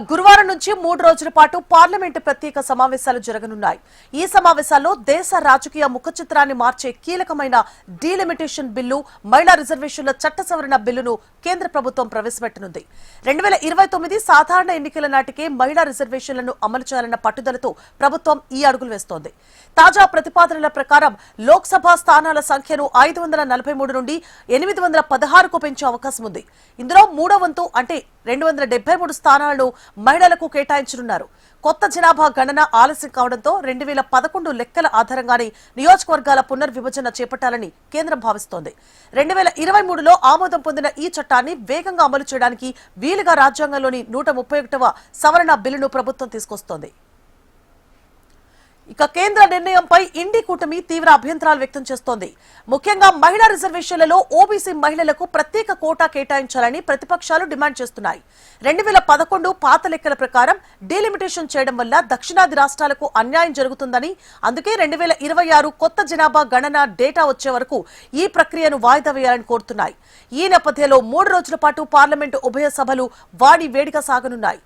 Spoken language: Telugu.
గురువారం నుంచి 3 రోజుల పాటు పార్లమెంటు ప్రత్యేక సమావేశాలు జరగనున్నాయి. ఈ సమావేశాల్లో దేశ రాజకీయ ముఖచిత్రాన్ని మార్చే కీలకమైన డీలిమిటేషన్ బిల్లు, మహిళా రిజర్వేషన్ల చట్ట సవరణ బిల్లును కేంద్ర ప్రభుత్వం ప్రవేశపెట్టనుంది. 2029 సాధారణ ఎన్నికల నాటికే మహిళా రిజర్వేషన్లను అమలు చేయాలన్న పట్టుదలతో ప్రభుత్వం ఈ అడుగులు వేస్తోంది. తాజా ప్రతిపాదనల ప్రకారం లోక్సభ స్థానాల సంఖ్యను 543 నుండి 816కు పెంచే అవకాశం ఉంది. ఇందులో మూడో వంతు అంటే 273 స్థానాలను మహిళలకు కేటాయించనున్నారు. కొత్త జనాభా గణన ఆలస్యం కావడంతో 2011 లెక్కల ఆధారంగానే నియోజకవర్గాల పునర్విభజన చేపట్టాలని కేంద్రం భావిస్తోంది. 2023లో ఆమోదం పొందిన ఈ చట్టాన్ని వేగంగా అమలు చేయడానికి వీలుగా రాజ్యాంగంలోని 131వ సవరణ బిల్లును ప్రభుత్వం తీసుకొస్తోంది. ఇక కేంద్ర నిర్ణయంపై ఇండి కూటమి తీవ్ర అభ్యంతరాలు వ్యక్తం చేస్తోంది. ముఖ్యంగా మహిళా రిజర్వేషన్లలో ఓబీసీ మహిళలకు ప్రత్యేక కోటా కేటాయించాలని ప్రతిపక్షాలు డిమాండ్ చేస్తున్నాయి. 2011 పాత లెక్కల ప్రకారం డీలిమిటేషన్ చేయడం వల్ల దక్షిణాది రాష్ట్రాలకు అన్యాయం జరుగుతుందని, అందుకే 2026 కొత్త జనాభా గణన డేటా వచ్చే వరకు ఈ ప్రక్రియను వాయిదా వేయాలని కోరుతున్నాయి. ఈ నేపథ్యంలో 3 రోజుల పాటు పార్లమెంటు ఉభయ సభలు వాడి వేడిగా సాగనున్నాయి.